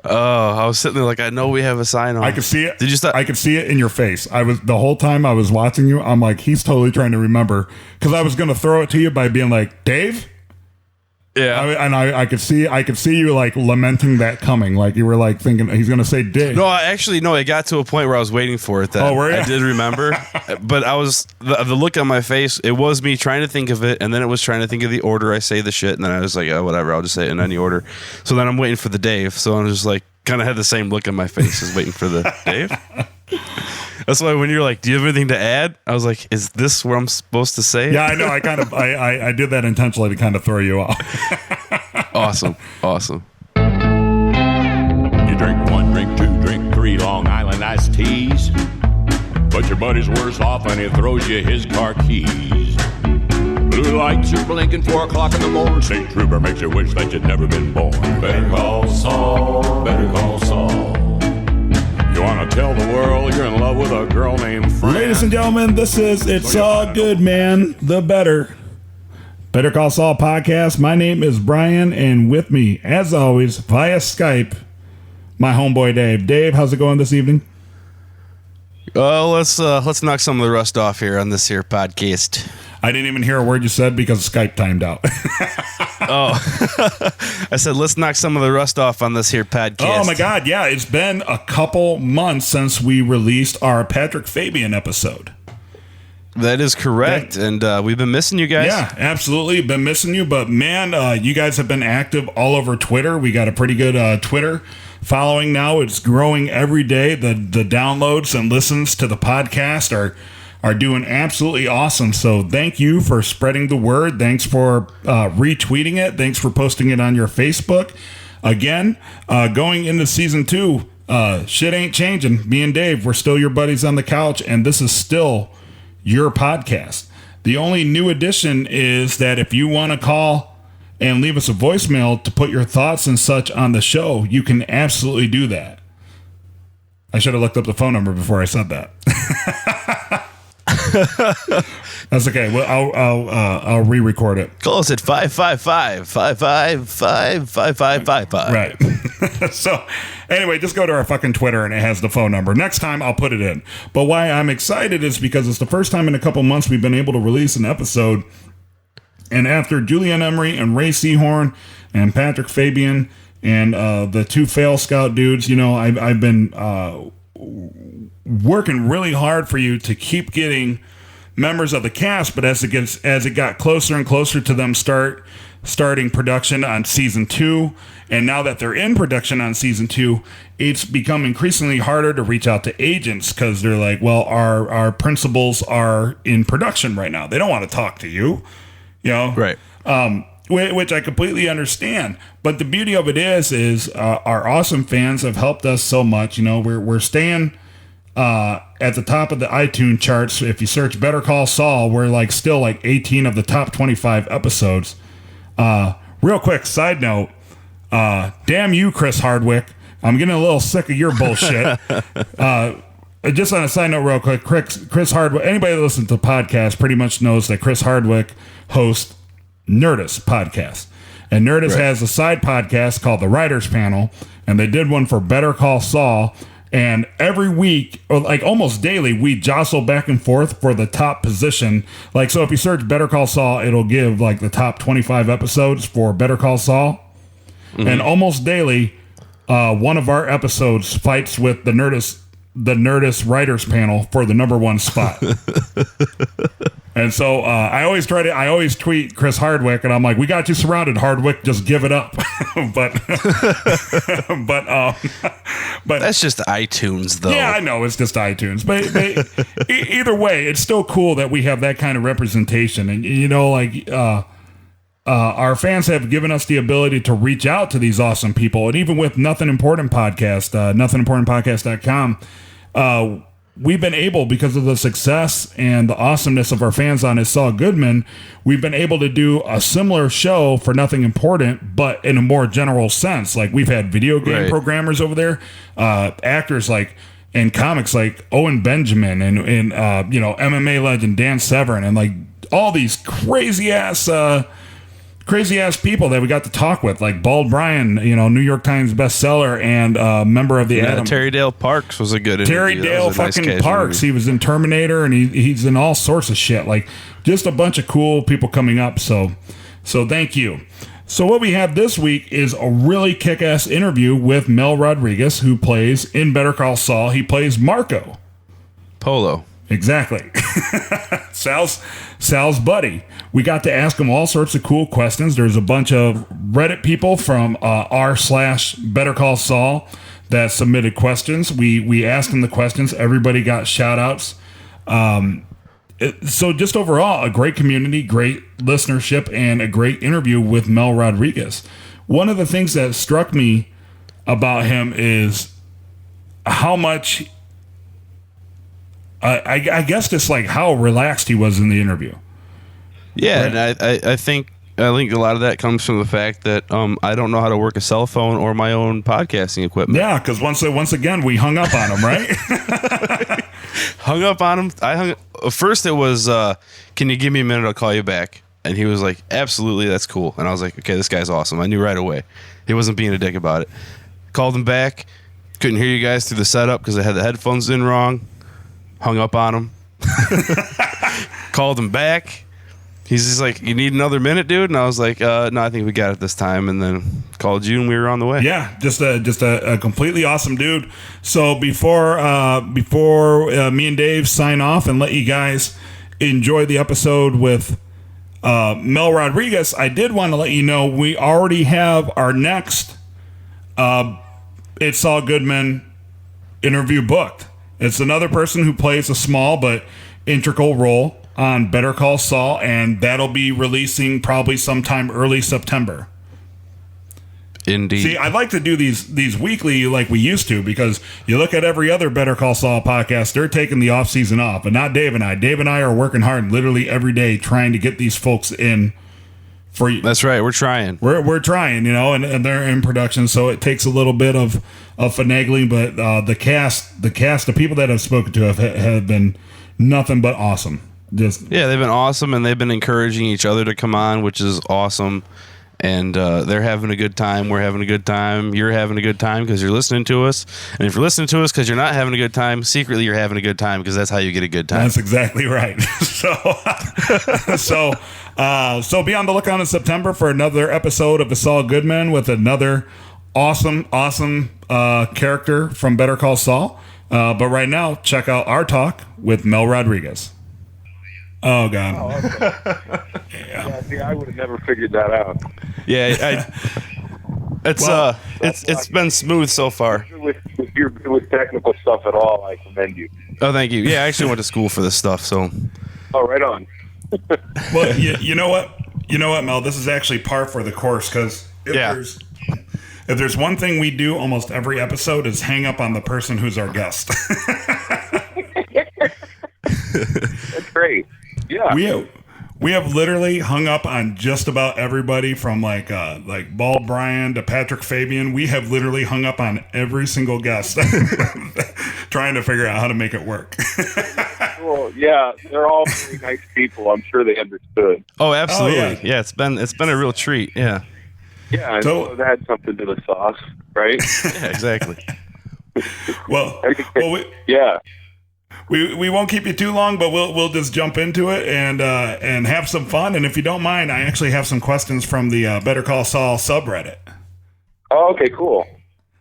Oh, I was sitting there like, I know we have a sign on. I could see it. Did you stop? I could see it in your face. The whole time I was watching you, I'm like, he's totally trying to remember, because I was going to throw it to you by being like, Dave. Yeah. I could see you like lamenting that coming, like you were like thinking he's going to say Dave. No, it got to a point where I was waiting for it. That were you? I did remember, but I was the look on my face. It was me trying to think of it, and then it was trying to think of the order I say the shit, and then I was like, oh, whatever, I'll just say it in any order. So then I'm waiting for the Dave. So I'm just like, kind of had the same look on my face as waiting for the Dave. That's why when you're like, do you have anything to add? I was like, is this where I'm supposed to say it? Yeah, I know. I did that intentionally to kind of throw you off. Awesome. You drink 1, drink 2, drink 3 Long Island iced teas, but your buddy's worse off and he throws you his car keys. Blue lights are blinking 4 o'clock in the morning. St. Trooper makes you wish that you'd never been born. Better call Saul, better call Saul. You want to tell the world you're in love with a girl named Fran? Ladies and gentlemen, this is It's All Good, Man, the Better Call Saul podcast. My name is Brian, and with me, as always, via Skype, my homeboy Dave. Dave, how's it going this evening? Well, let's knock some of the rust off here on this here podcast. I didn't even hear a word you said because Skype timed out. Oh, I said, let's knock some of the rust off on this here podcast. Oh my God. Yeah. It's been a couple months since we released our Patrick Fabian episode. That is correct. And we've been missing you guys. Yeah, absolutely. Been missing you. But man, you guys have been active all over Twitter. We got a pretty good Twitter following now. It's growing every day. The downloads and listens to the podcast are doing absolutely awesome. So thank you for spreading the word. Thanks for retweeting it. Thanks for posting it on your Facebook. Again, going into season 2, shit ain't changing. Me and Dave, we're still your buddies on the couch, and this is still your podcast. The only new addition is that if you want to call and leave us a voicemail to put your thoughts and such on the show, you can absolutely do that. I should have looked up the phone number before I said that. That's okay. Well, I'll re-record it. Call us at 555-555-5555. Right. So anyway, just go to our fucking Twitter and it has the phone number. Next time I'll put it in. But why I'm excited is because it's the first time in a couple months we've been able to release an episode. And after Julian Emery and Ray Seahorn and Patrick Fabian and the 2 Fail Scout dudes, you know, I've been working really hard for you to keep getting members of the cast, but as it got closer and closer to them starting production on season 2, and now that they're in production on season 2, it's become increasingly harder to reach out to agents because they're like, well, our principals are in production right now. They don't want to talk to you, you know? Right. Which I completely understand. But the beauty of it is our awesome fans have helped us so much. You know, we're staying at the top of the iTunes charts. If you search Better Call Saul, we're still 18 of the top 25 episodes. Real quick side note, damn you, Chris Hardwick. I'm getting a little sick of your bullshit. Just on a side note real quick, Chris Hardwick, anybody that listens to the podcast pretty much knows that Chris Hardwick hosts Nerdist podcast. And Nerdist has a side podcast called The Writers Panel, and they did one for Better Call Saul. And every week, or almost daily, we jostle back and forth for the top position. So if you search Better Call Saul, it'll give the top 25 episodes for Better Call Saul. Mm-hmm. And almost daily, one of our episodes fights with the Nerdist Writers Panel for the number 1 spot. And so I always tweet Chris Hardwick, and I'm like, we got you surrounded, Hardwick, just give it up. but that's just iTunes, though. Yeah, I know it's just iTunes, but either way, it's still cool that we have that kind of representation. And you know, our fans have given us the ability to reach out to these awesome people, and even with Nothing Important Podcast, nothingimportantpodcast.com, we've been able, because of the success and the awesomeness of our fans on It's All Goodman, we've been able to do a similar show for Nothing Important, but in a more general sense. We've had video game programmers over there, actors and comics like Owen Benjamin and MMA legend Dan Severn, and all these crazy ass crazy ass people that we got to talk with, like Bald Brian, New York Times bestseller and member of the Adam. Terry Dale Parks was a good Terry interview. Dale fucking Parks. He was in Terminator, and he's in all sorts of shit. Like, just a bunch of cool people coming up. So thank you. So what we have this week is a really kick-ass interview with Mel Rodriguez, who plays in Better Call Saul. He plays Marco Polo. Exactly. Sal's buddy. We got to ask him all sorts of cool questions. There's a bunch of Reddit people from r/Better Call Saul that submitted questions. We asked them the questions. Everybody got shout outs. So just overall, a great community, great listenership, and a great interview with Mel Rodriguez. One of the things that struck me about him is how much, I guess, just like how relaxed he was in the interview. Yeah, Right. and I think a lot of that comes from the fact that I don't know how to work a cell phone or my own podcasting equipment. Yeah, because once again, we hung up on him, right? Hung up on him. First it was, can you give me a minute? I'll call you back. And he was like, absolutely, that's cool. And I was like, okay, this guy's awesome. I knew right away. He wasn't being a dick about it. Called him back. Couldn't hear you guys through the setup because I had the headphones in wrong. Hung up on him. Called him back. He's just like, you need another minute, dude? And I was like, no, I think we got it this time. And then called you and we were on the way. Yeah, just a completely awesome dude. So before me and Dave sign off and let you guys enjoy the episode with Mel Rodriguez, I did want to let you know we already have our next It's Saul Goodman interview booked. It's another person who plays a small but integral role on Better Call Saul, and that'll be releasing probably sometime early September. Indeed. See, I'd like to do these weekly like we used to, because you look at every other Better Call Saul podcast, they're taking the off season off, but not Dave and I. Dave and I are working hard literally every day trying to get these folks in for you. That's right. We're trying. We're trying, and they're in production, so it takes a little bit of finagling, but the cast, the people that I've spoken to have been nothing but awesome. Yeah, they've been awesome, and they've been encouraging each other to come on, which is awesome. And they're having a good time. We're having a good time. You're having a good time because you're listening to us. And if you're listening to us because you're not having a good time, secretly you're having a good time because that's how you get a good time. That's exactly right. So be on the lookout in September for another episode of The Saul Goodman with another awesome character from Better Call Saul. But right now, check out our talk with Mel Rodriguez. Oh, God. Oh, okay. Yeah, see, I would have never figured that out. Yeah, it's been smooth so far. If you're good with technical stuff at all, I commend you. Oh, thank you. Yeah, I actually went to school for this stuff, so. Oh, right on. Well, you know what? You know what, Mel? This is actually par for the course, because if there's one thing we do almost every episode is hang up on the person who's our guest. That's great. Yeah. We have literally hung up on just about everybody from like Bald Brian to Patrick Fabian. We have literally hung up on every single guest trying to figure out how to make it work. Well, yeah, they're all very nice people. I'm sure they understood. Oh, absolutely. Oh, yeah. Yeah, it's been a real treat. Yeah. Yeah, and so that had something to the sauce, right? Yeah, exactly. Well, yeah. We won't keep you too long, but we'll just jump into it and have some fun. And if you don't mind, I actually have some questions from the Better Call Saul subreddit. Oh, okay, cool.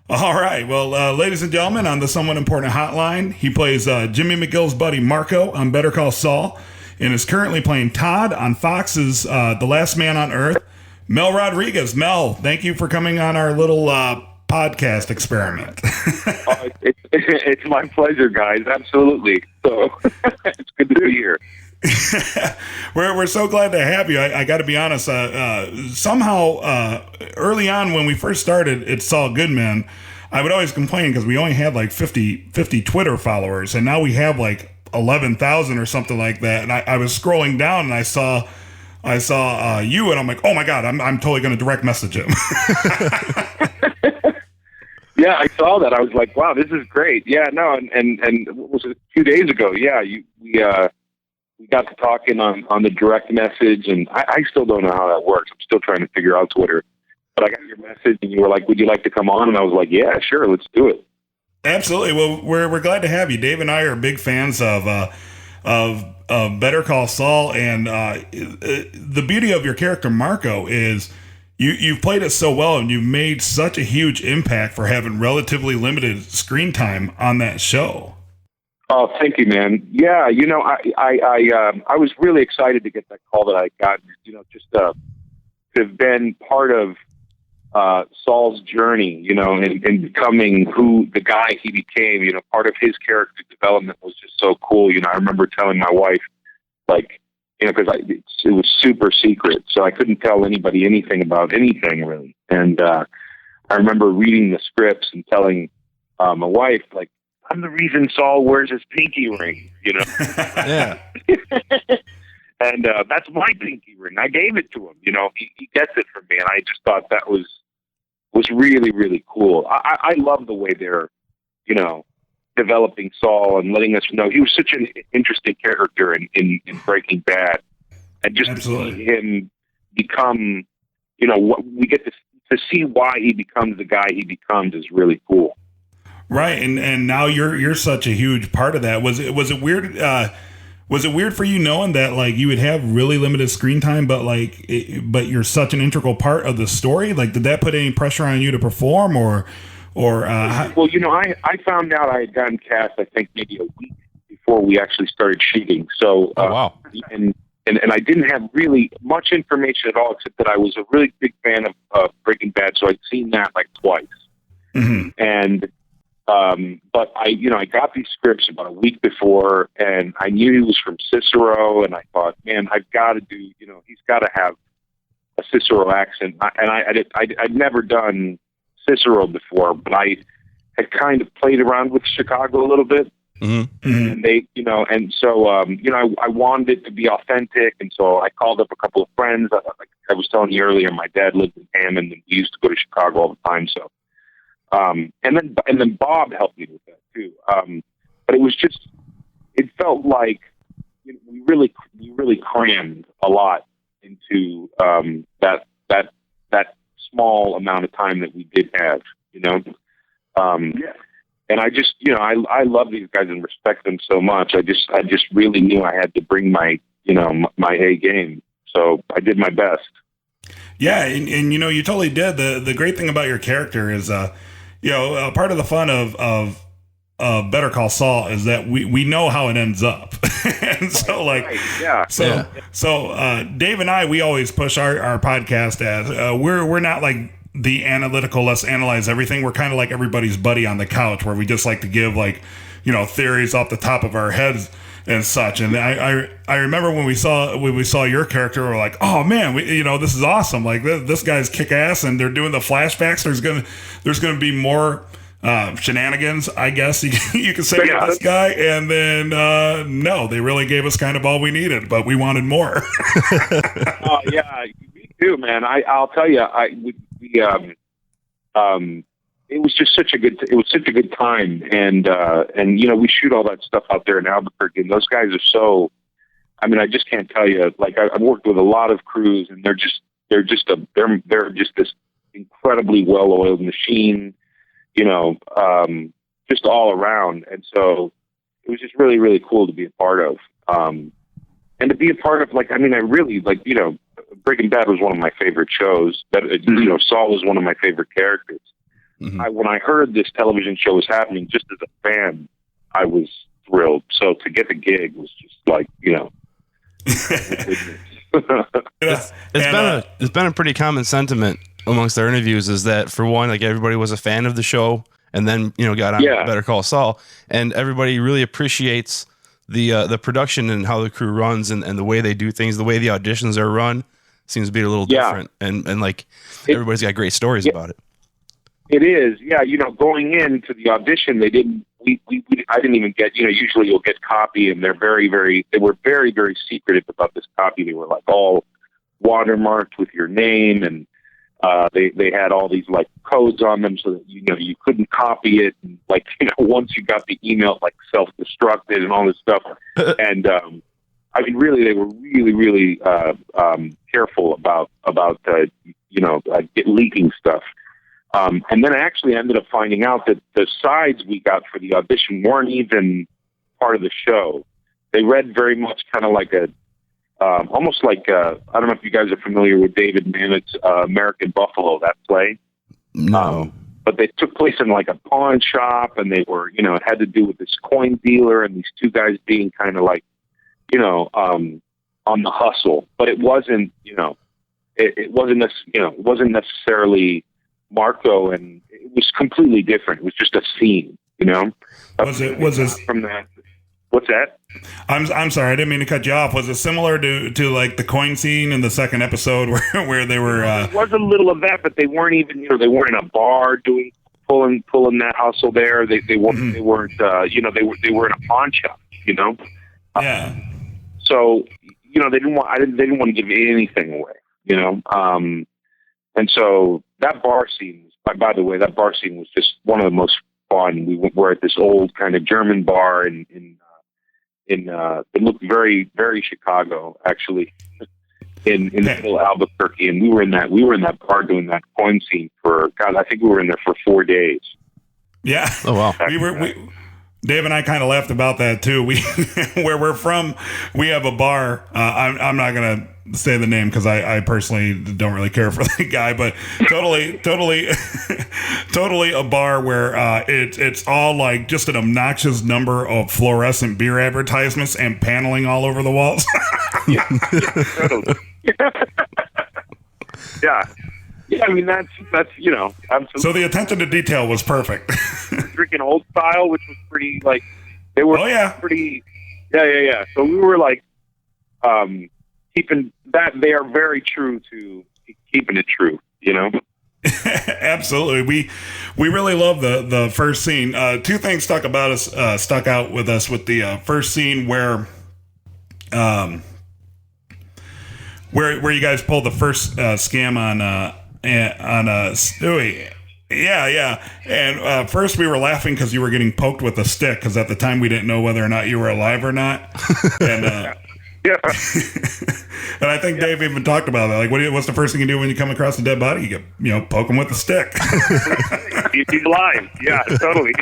All right. Well, ladies and gentlemen, on the Somewhat Important Hotline, he plays Jimmy McGill's buddy Marco on Better Call Saul, and is currently playing Todd on Fox's The Last Man on Earth. Mel Rodriguez. Mel, thank you for coming on our little podcast experiment. It's my pleasure, guys. Absolutely. So it's good to be here. We're so glad to have you. I got to be honest. Somehow, early on when we first started, It's Saul Goodman, I would always complain because we only had like 50 Twitter followers, and now we have like 11,000 or something like that. And I was scrolling down and I saw you, and I'm like, oh my God, I'm totally going to direct message him. Yeah, I saw that. I was like, wow, this is great. Yeah, no, and what was it, 2 days ago? Yeah, we got to talking on the direct message, and I still don't know how that works. I'm still trying to figure out Twitter. But I got your message, and you were like, "Would you like to come on?" And I was like, "Yeah, sure, let's do it." Absolutely. Well, we're glad to have you. Dave and I are big fans of Better Call Saul, and the beauty of your character Marco is you've played it so well, and you've made such a huge impact for having relatively limited screen time on that show. Oh, thank you, man. Yeah, I was really excited to get that call that I got. Just to have been part of Saul's journey, and becoming the guy he became. Part of his character development was just so cool. I remember telling my wife, because it was super secret, so I couldn't tell anybody anything about anything really. And I remember reading the scripts and telling my wife, I'm the reason Saul wears his pinky ring, Yeah. And that's my pinky ring. I gave it to him, he gets it from me. And I just thought that was really, really cool. I love the way they're, developing Saul and letting us know he was such an interesting character in Breaking Bad. And just Absolutely. to see him become, what we get to see why he becomes the guy he becomes is really cool. Right, and now you're such a huge part of that. Was it weird? Was it weird for you knowing that you would have really limited screen time, but but you're such an integral part of the story? Did that put any pressure on you to perform, or? Well, I found out I had gotten cast, I think maybe a week before we actually started shooting. So, wow. And I didn't have really much information at all, except that I was a really big fan of Breaking Bad, so I'd seen that twice. Mm-hmm. And but I got these scripts about a week before, and I knew he was from Cicero, and I thought, man, I've got to do, he's got to have a Cicero accent. I'd never done Cicero before, but I had kind of played around with Chicago a little bit. Mm-hmm. And they, and so, I wanted it to be authentic. And so I called up a couple of friends. Like I was telling you earlier, my dad lived in Hammond, and we used to go to Chicago all the time. So, and then Bob helped me with that too. But it was just, it felt like we really crammed a lot into, that small amount of time that we did have, And I just, I love these guys and respect them so much. I just really knew I had to bring my A game. So I did my best. Yeah, and you totally did. The great thing about your character is, part of the fun of Better Call Saul is that we know how it ends up. And so Dave and I, we always push our podcast as we're not the analytical, let's analyze everything. We're kind of like everybody's buddy on the couch, where we just like to give theories off the top of our heads and such. And I remember when we saw your character, we're like, oh man, this is awesome. This guy's kick ass, and they're doing the flashbacks. There's gonna be more shenanigans, I guess you could say, with this guy. And then no, they really gave us kind of all we needed, but we wanted more. Oh yeah, me too, man. I'll tell you, it was just such a good time, and we shoot all that stuff out there in Albuquerque, and those guys are so, I just can't tell you. I've worked with a lot of crews, and they're just this incredibly well-oiled machine, just all around. And so it was just really, really cool to be a part of, and to be a part of, I really Breaking Bad was one of my favorite shows. That Saul was one of my favorite characters. Mm-hmm. When I heard this television show was happening, just as a fan, I was thrilled. So to get the gig was just it's been a pretty common sentiment amongst our interviews, is that for one, everybody was a fan of the show, and then got on Better Call Saul, and everybody really appreciates the production and how the crew runs, and the way they do things, the way the auditions are run seems to be a little different, and everybody's got great stories about it. It is, yeah. Going into the audition, they didn't. I didn't even get. Usually you'll get copy, and they were very, very secretive about this copy. They were all watermarked with your name, and they had all these codes on them, so that you couldn't copy it. And, once you got the email, self-destructed and all this stuff. And I mean, really, they were really careful about leaking stuff. And then I actually ended up finding out that the sides we got for the audition weren't even part of the show. They read very much kind of like almost like I don't know if you guys are familiar with David Mamet's American Buffalo, that play. No. But they took place in like a pawn shop, and they were, it had to do with this coin dealer and these two guys being kind of like, on the hustle. But it wasn't, it wasn't necessarily Marco, and it was completely different. It was just a scene, Was it from that? What's that? I'm sorry, I didn't mean to cut you off. Was it similar to like the coin scene in the second episode where they were? It was a little of that, but they weren't even. They weren't in a bar pulling that hustle there. They weren't. Mm-hmm. They weren't. They were in a pawn shop. Yeah. So they didn't want. They didn't want to give anything away. And so that bar scene. By the way, that bar scene was just one of the most fun. We were at this old kind of German bar in it looked very, very Chicago, actually, in the middle of Albuquerque, and we were in that bar doing that coin scene for, God, I think we were in there for 4 days. Yeah. Oh wow. Dave and I kind of laughed about that too. Where we're from, we have a bar. I'm not gonna say the name because I personally don't really care for the guy, but totally a bar where it's all like just an obnoxious number of fluorescent beer advertisements and paneling all over the walls. Totally. Yeah. Yeah, I mean that's absolutely. So the attention to detail was perfect. Drinking old style, which was pretty like they were. Oh yeah, pretty. Yeah. So we were like keeping that. They are very true to keeping it true. Absolutely. We really love the first scene. Two things stuck out with us with the first scene where you guys pulled the first scam on Stewie. Yeah. And first we were laughing because you were getting poked with a stick because at the time we didn't know whether or not you were alive or not. And yeah. And I think Dave even talked about that. Like, what's the first thing you do when you come across a dead body? You get, poke him with a stick. He's alive. Yeah, totally.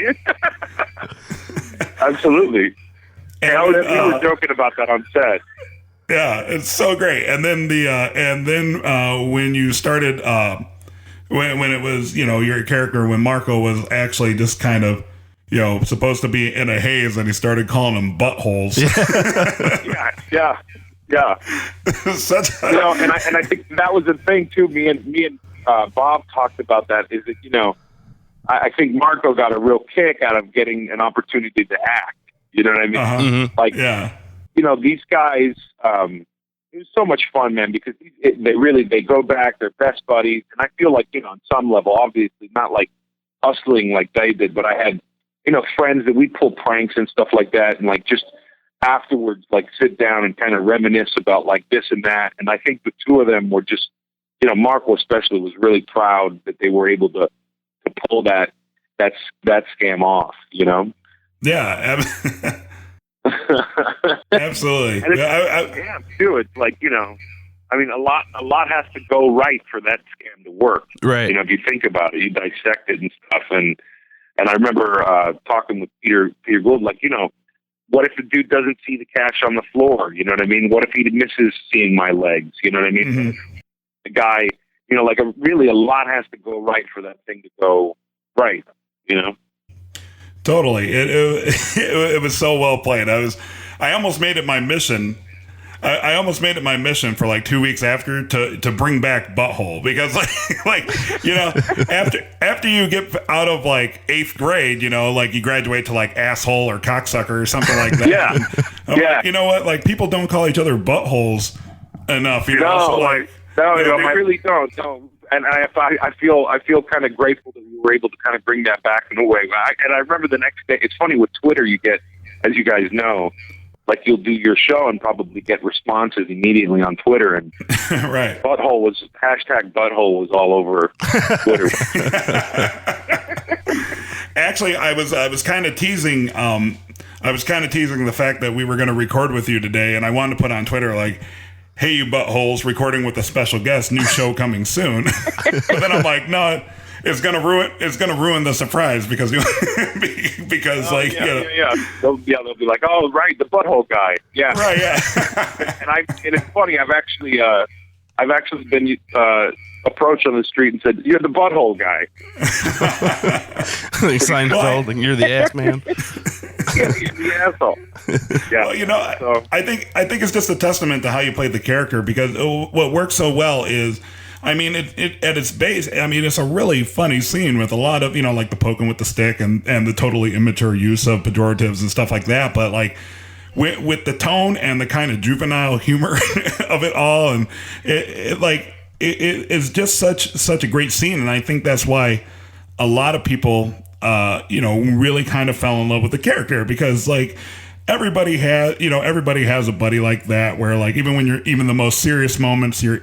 Absolutely. And we were joking about that on set. Yeah, it's so great. And then when you started, when it was, your character, when Marco was actually just kind of, supposed to be in a haze, and he started calling them buttholes. Yeah. Such and I think that was the thing too. Me and Bob talked about that. Is that I think Marco got a real kick out of getting an opportunity to act. You know what I mean? Uh-huh. Mm-hmm. Like, yeah. These guys. It was so much fun, man, because they go back, they're best buddies, and I feel like on some level, obviously not like hustling like they did, but I had friends that we pull pranks and stuff like that, and like just afterwards like sit down and kind of reminisce about like this and that. And I think the two of them were just Marco especially was really proud that they were able to pull that scam off. Yeah. Absolutely. And too. It's like I mean, a lot has to go right for that scam to work. Right. If you think about it, you dissect it and stuff. And I remember talking with Peter Gould, like, what if the dude doesn't see the cash on the floor? You know what I mean? What if he misses seeing my legs? You know what I mean? Mm-hmm. The guy, like a lot has to go right for that thing to go right. Totally. It was so well played. I almost made it my mission. I almost made it my mission for like 2 weeks after to bring back butthole, because after you get out of like 8th grade, like you graduate to like asshole or cocksucker or something like that. Yeah. Like, you know what? Like, people don't call each other buttholes enough. No, so like, they really don't. No. And I feel kind of grateful that we were able to kind of bring that back in a way. And I remember the next day. It's funny with Twitter, you get, as you guys know, like you'll do your show and probably get responses immediately on Twitter. And right, hashtag butthole was all over Twitter. Actually, I was kind of teasing I was kind of teasing the fact that we were going to record with you today, and I wanted to put on Twitter like, "Hey, you buttholes, recording with a special guest, new show coming soon." But then I'm like, no, it's gonna ruin the surprise because They'll be like, oh right, the butthole guy, yeah, right, yeah. and it's funny, I've actually been approached on the street and said, you're the butthole guy. Like Seinfeld, and you're the ass man. Yeah, you're the asshole. Yeah. Well, I think it's just a testament to how you played the character, because what works so well is, I mean, it at its base, I mean, it's a really funny scene with a lot of, like the poking with the stick and the totally immature use of pejoratives and stuff like that. But like with the tone and the kind of juvenile humor of it all, and it's just such a great scene. And I think that's why a lot of people, really kind of fell in love with the character, because like everybody has a buddy like that, where like even when you're even the most serious moments, you're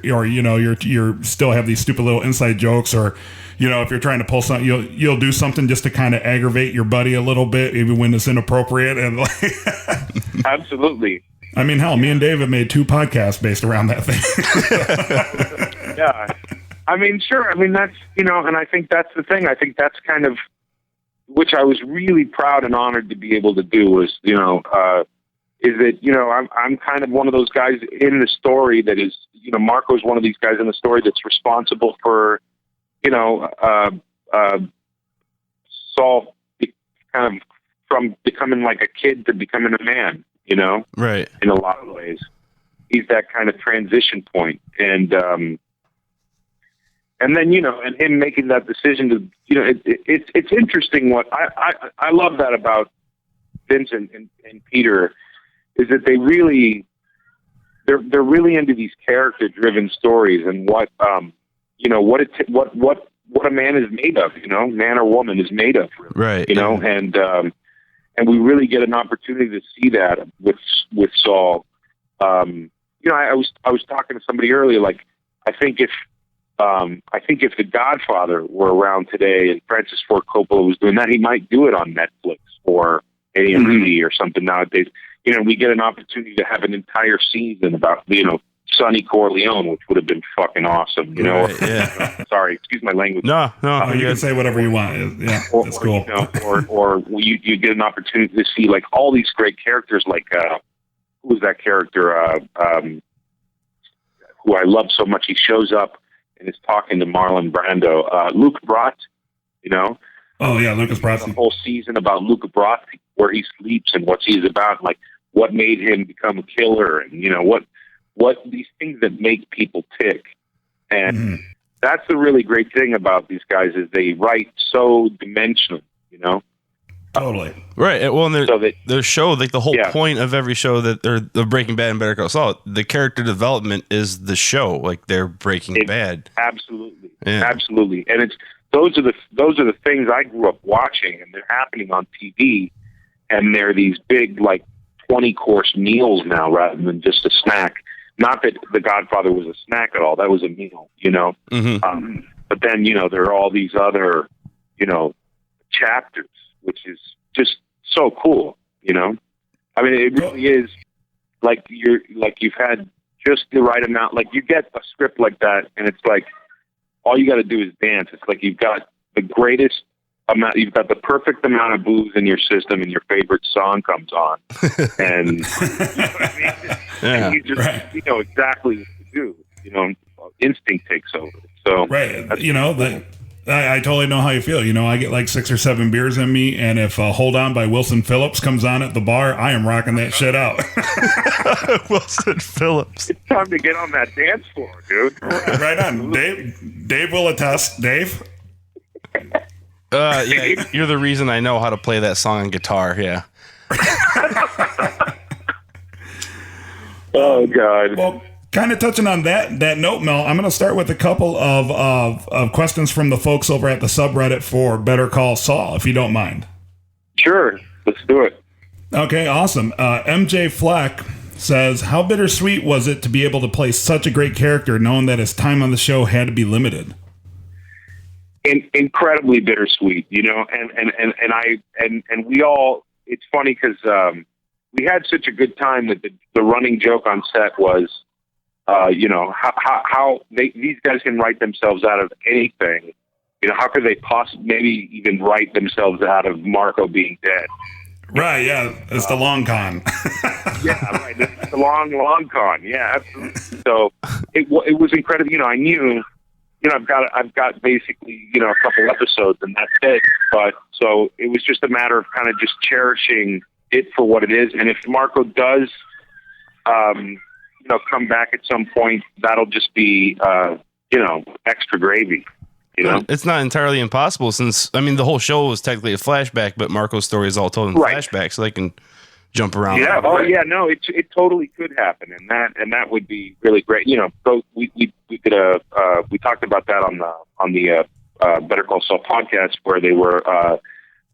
still have these stupid little inside jokes, or if you're trying to pull something, you'll do something just to kind of aggravate your buddy a little bit, even when it's inappropriate. And like, absolutely. I mean, hell, me and Dave have made 2 podcasts based around that thing. Yeah. I mean, sure. I mean, that's, and I think that's the thing. I think that's kind of, which I was really proud and honored to be able to do, was, is that, I'm kind of one of those guys in the story that is, Marco's one of these guys in the story that's responsible for, Saul kind of from becoming like a kid to becoming a man, right. In a lot of ways. He's that kind of transition point. And then, and him making that decision to, it's interesting what I love that about Vincent and Peter, is that they're really into these character driven stories, and what a man is made of, man or woman is made of, really, right. And we really get an opportunity to see that with Saul. I was talking to somebody earlier, like, I think if The Godfather were around today and Francis Ford Coppola was doing that, he might do it on Netflix or AMC or something nowadays. We get an opportunity to have an entire season about, Sonny Corleone, which would have been fucking awesome, Right, yeah. Sorry, excuse my language. No, you can say whatever you want. Yeah, that's cool. Or you get an opportunity to see like all these great characters, like who was that character who I love so much? He shows up and is talking to Marlon Brando. Luke Brott, Oh yeah, Lucas Brott. The whole season about Luke Brott, where he sleeps and what he's about, like what made him become a killer, and what these things that make people tick. And that's the really great thing about these guys, is they write so dimensional, Totally. Right. Well, and their show, like the whole point of every show that they're the Breaking Bad and Better Call Saul, the character development is the show. Like they're Breaking Bad. Absolutely. Yeah. Absolutely. And those are the things I grew up watching, and they're happening on TV, and they're these big, like 20-course meals now rather than just a snack. Not that The Godfather was a snack at all. That was a meal, Mm-hmm. But then, there are all these other, chapters, which is just so cool, I mean, it really is like you've had just the right amount. Like you get a script like that, and it's like all you got to do is dance. It's like you've got the greatest amount, you've got the perfect amount of booze in your system, and your favorite song comes on, and and you just you know exactly what to do. Instinct takes over. So right, I totally know how you feel. I get like 6 or 7 beers in me, and if Hold On by Wilson Phillips comes on at the bar, I am rocking that shit out. Wilson Phillips. It's time to get on that dance floor, dude. Right on. Dave will attest. Dave? Yeah, you're the reason I know how to play that song on guitar, yeah. Oh, God. Well, kind of touching on that note, Mel, I'm going to start with a couple of questions from the folks over at the subreddit for Better Call Saul, if you don't mind. Sure. Let's do it. Okay, awesome. MJ Fleck says, how bittersweet was it to be able to play such a great character, knowing that his time on the show had to be limited? Incredibly bittersweet, and we all, it's funny because we had such a good time that the running joke on set was, how these guys can write themselves out of anything. How could they possibly maybe even write themselves out of Marco being dead? Right, yeah. It's the long con. Yeah, right. It's the long con. Yeah, absolutely. So it was incredible. I knew, I've got basically, a couple episodes and that's it. But so it was just a matter of kind of just cherishing it for what it is. And if Marco does, come back at some point, that'll just be, extra gravy. It's not entirely impossible since, the whole show was technically a flashback, but Marco's story is all told in flashback, so they can jump around. Yeah. Oh, yeah. No, it totally could happen, and that would be really great. So we did we talked about that on the Better Call Saul podcast where they were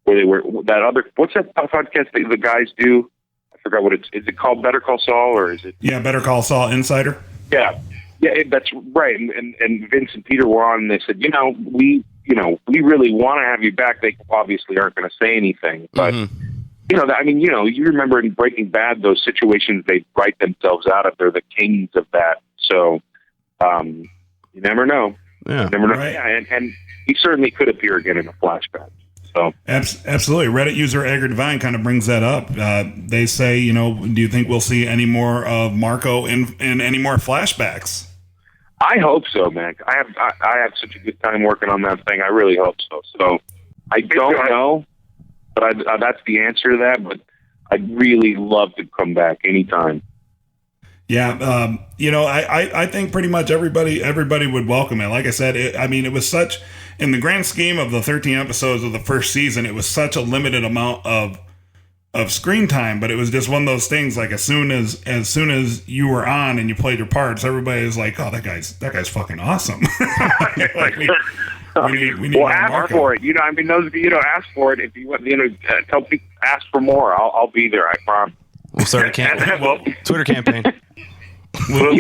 that other, what's that podcast that the guys do? I forgot what is it called? Better Call Saul, or is it? Yeah, Better Call Saul Insider. Yeah. Yeah, that's right. And Vince and Peter were on, and they said, we really want to have you back. They obviously aren't going to say anything, but you remember in Breaking Bad, those situations they write themselves out of. They're the kings of that. So you never know. Yeah, you never know. Right. Yeah, and he certainly could appear again in a flashback. So absolutely. Reddit user Edgar Devine kind of brings that up. They say, do you think we'll see any more of Marco in any more flashbacks? I hope so, man. I have such a good time working on that thing. I really hope so. So I don't know, but that's the answer to that. But I'd really love to come back anytime. Yeah, I think pretty much everybody would welcome it. Like I said, it was such, in the grand scheme of the 13 episodes of the first season, it was such a limited amount of screen time, but it was just one of those things. Like as soon as you were on and you played your parts, everybody is like, "Oh, that guy's fucking awesome." Like we need well, ask for it. Ask for it if you want. Tell people, ask for more. I'll be there. I promise. We'll start a campaign. Twitter campaign. We'll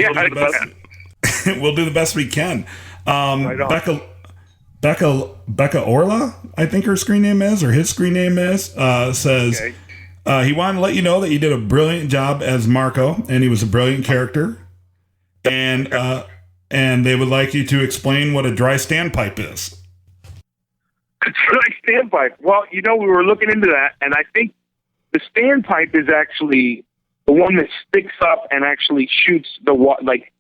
do the best we can. Becca Orla, I think her screen name is, or his screen name is, says. Okay. He wanted to let you know that you did a brilliant job as Marco, and he was a brilliant character. And they would like you to explain what a dry standpipe is. A dry standpipe. Well, we were looking into that, and I think the standpipe is actually the one that sticks up and actually shoots the water. Like,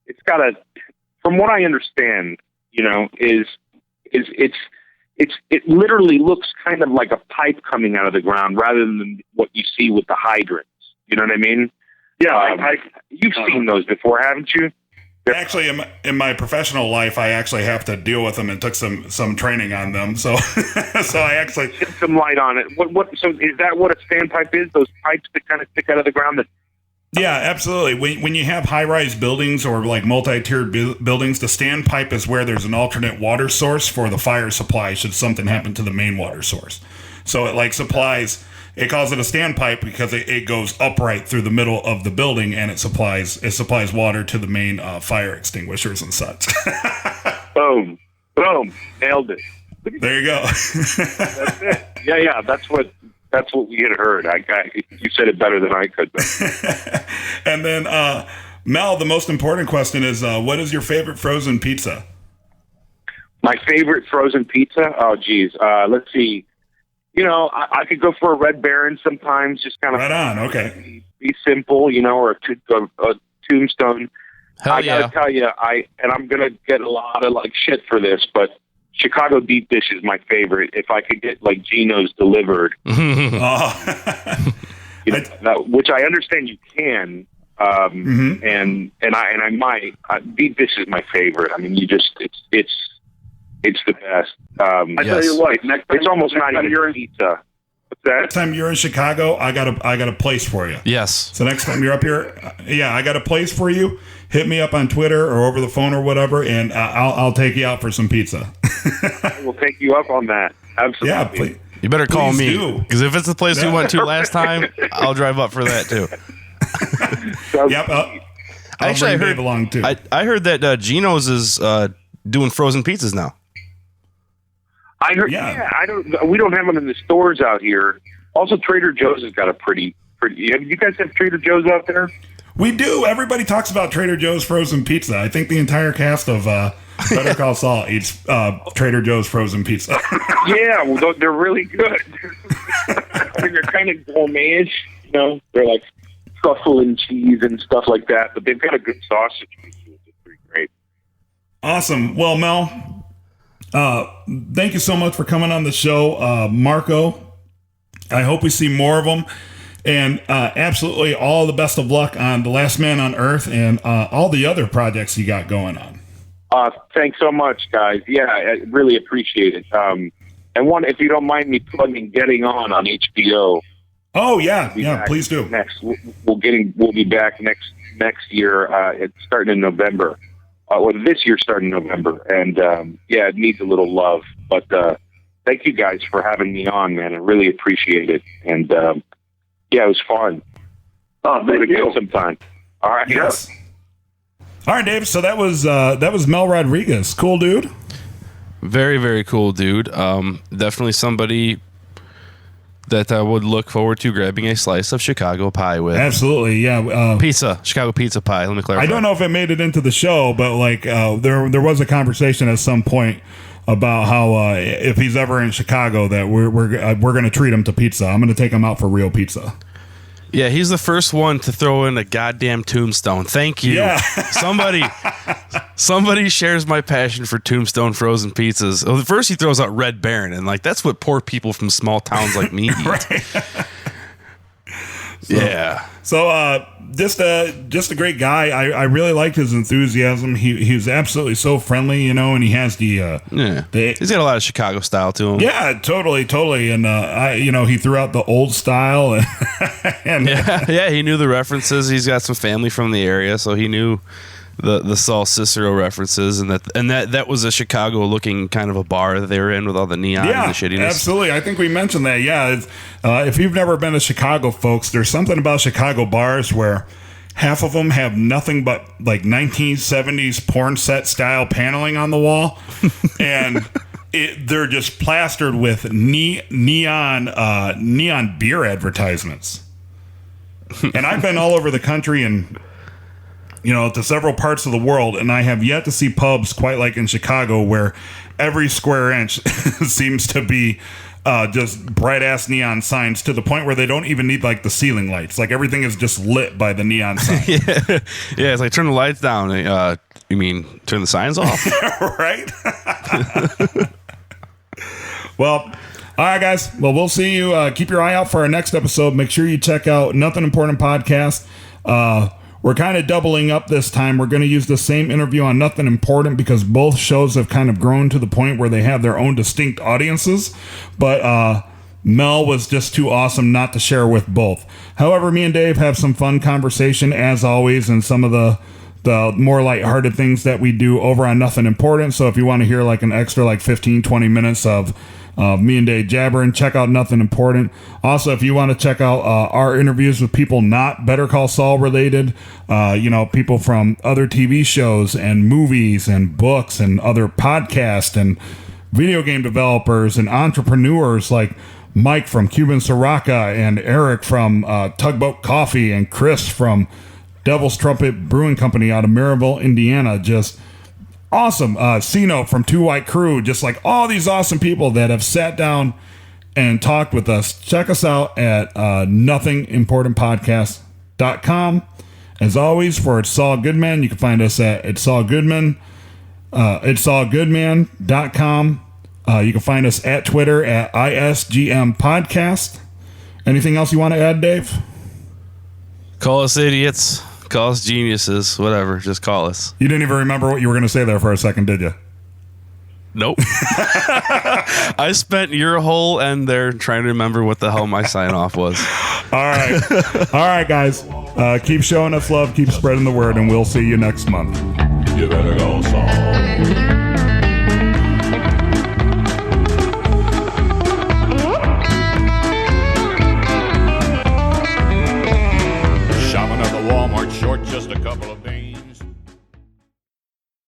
it's got a. From what I understand, it literally looks kind of like a pipe coming out of the ground rather than what you see with the hydrants. You know what I mean? Yeah, you've seen those before, haven't you? Actually, in my professional life, I actually have to deal with them and took some training on them. So, I actually get some light on it. So is that what a standpipe is? Those pipes that kind of stick out of the ground? Yeah, absolutely. When you have high-rise buildings or like multi-tiered buildings, the standpipe is where there's an alternate water source for the fire supply should something happen to the main water source. So it supplies. It calls it a standpipe because it goes upright through the middle of the building and it supplies water to the main fire extinguishers and such. Boom, nailed it. There you go. That's it. Yeah. That's what we had heard. You said it better than I could. And then, Mel, the most important question is, what is your favorite frozen pizza? My favorite frozen pizza? Oh, geez. Let's see. I could go for a Red Baron sometimes. Just kind of right on. Okay. Be simple, or a Tombstone. Hell I gotta tell you, I'm gonna get a lot of shit for this, but Chicago deep dish is my favorite. If I could get Geno's delivered, which I understand you can, and I might. Deep dish is my favorite. I mean, it's the best. I tell you what, it's almost not even pizza. What's that? Next time you're in Chicago, I got a place for you. Yes. So next time you're up here, I got a place for you. Hit me up on Twitter or over the phone or whatever, and I'll take you out for some pizza. I will take you up on that. Absolutely. Yeah, please. You better call me, because if it's the place we went to last time, I'll drive up for that too. Yep. Actually, I heard along too. I heard that Geno's is doing frozen pizzas now. I heard. Yeah. We don't have them in the stores out here. Also, Trader Joe's has got a pretty. You guys have Trader Joe's out there? We do. Everybody talks about Trader Joe's frozen pizza. I think the entire cast of Better Call Saul eats Trader Joe's frozen pizza. Yeah, well, they're really good. I mean, they're kind of gourmetish, you know. They're like truffle and cheese and stuff like that, but they've got a good sausage. It's pretty great. Awesome. Well, Mel, thank you so much for coming on the show. Marco, I hope we see more of them. And absolutely all the best of luck on The Last Man on Earth and all the other projects you got going on. Thanks so much, guys. Yeah, I really appreciate it. And one, if you don't mind me plugging Getting On HBO. Oh yeah, please do. We'll be back next year. It's starting in November. This year starting in November, and it needs a little love. But thank you guys for having me on, man. I really appreciate it. And it was fun. Oh, thank you. Sometime. All right. Yes. All right, Dave. So that was Mel Rodriguez. Cool dude. Very, very cool dude. Definitely somebody that I would look forward to grabbing a slice of Chicago pie with. Absolutely, yeah. Chicago pizza pie. Let me clarify. I don't know if it made it into the show, but like there was a conversation at some point about how if he's ever in Chicago, that we're going to treat him to pizza. I'm going to take him out for real pizza. Yeah, he's the first one to throw in a goddamn Tombstone. Thank you. Yeah. Somebody shares my passion for Tombstone frozen pizzas. Well, first he throws out Red Baron, and like that's what poor people from small towns like me eat. Right. Yeah. So just a great guy. I really liked his enthusiasm. He was absolutely so friendly, you know, and he has he's got a lot of Chicago style to him. Yeah, totally. And he threw out the old style and he knew the references. He's got some family from the area, so he knew the Saul Cicero references, and that was a Chicago looking kind of a bar that they were in with all the neon and the shittiness. Absolutely. I think we mentioned that. Yeah, if you've never been to Chicago, folks, there's something about Chicago bars where half of them have nothing but like 1970s porn set style paneling on the wall, and they're just plastered with neon beer advertisements. And I've been all over the country and to several parts of the world, and I have yet to see pubs quite like in Chicago where every square inch seems to be just bright-ass neon signs to the point where they don't even need, like, the ceiling lights. Like, everything is just lit by the neon sign. Yeah, it's like, turn the lights down. You mean turn the signs off? Right? Well, all right, guys. Well, we'll see you. Keep your eye out for our next episode. Make sure you check out Nothing Important Podcast. We're kind of doubling up this time. We're going to use the same interview on Nothing Important because both shows have kind of grown to the point where they have their own distinct audiences. But Mel was just too awesome not to share with both. However, me and Dave have some fun conversation as always, and some of the more lighthearted things that we do over on Nothing Important. So if you want to hear like an extra like 15-20 minutes of me and Dave jabbering, check out Nothing Important. Also, if you want to check out our interviews with people not Better Call Saul related, people from other TV shows and movies and books and other podcasts and video game developers and entrepreneurs like Mike from Cuban Sriracha and Eric from Tugboat Coffee and Chris from Devil's Trumpet Brewing Company out of Maryville, Indiana. Just awesome. Cino from Two White Crew. Just like all these awesome people that have sat down and talked with us. Check us out at nothingimportantpodcast.com. As always, for It's Saul Goodman, you can find us at It's Saul Goodman, itssaulgoodman.com. You can find us at Twitter at ISGM Podcast. Anything else you want to add, Dave? Call us idiots. Call us geniuses. Whatever. Just call us. You didn't even remember what you were going to say there for a second, did you? Nope. I spent your whole end there trying to remember what the hell my sign off was. All right. All right, guys. Keep showing us love. Keep spreading the word, and we'll see you next month. You better go, Saul.